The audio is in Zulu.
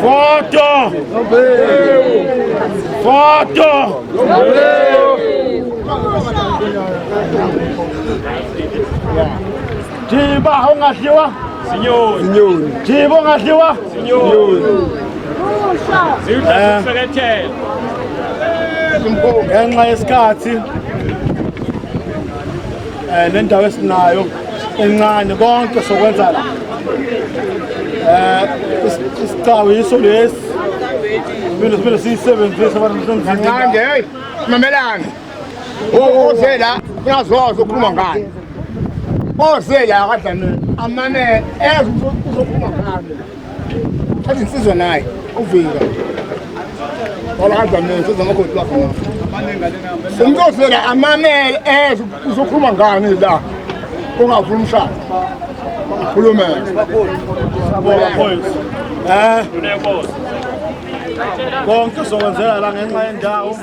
Foto! Foto! Jiba ungadliwa? Signori. Jiba ungadliwa? Signori. Ngenxa yesikhathi nendawo esinayo encane konke sokwenza la isicawu yiso lesi kumele siyisebenzise abantu Manje hey mamelani ozela uyazoza ukukhuluma ngani ozela kadlamini amane uzokhuluma ngani athi insizwa naye uvika ola kadlamini siza ngakhothi lapha umntozela amamele uzokhuluma ngani la ungavula umshado khuluma konke sokwenzela la ngenxa yendawo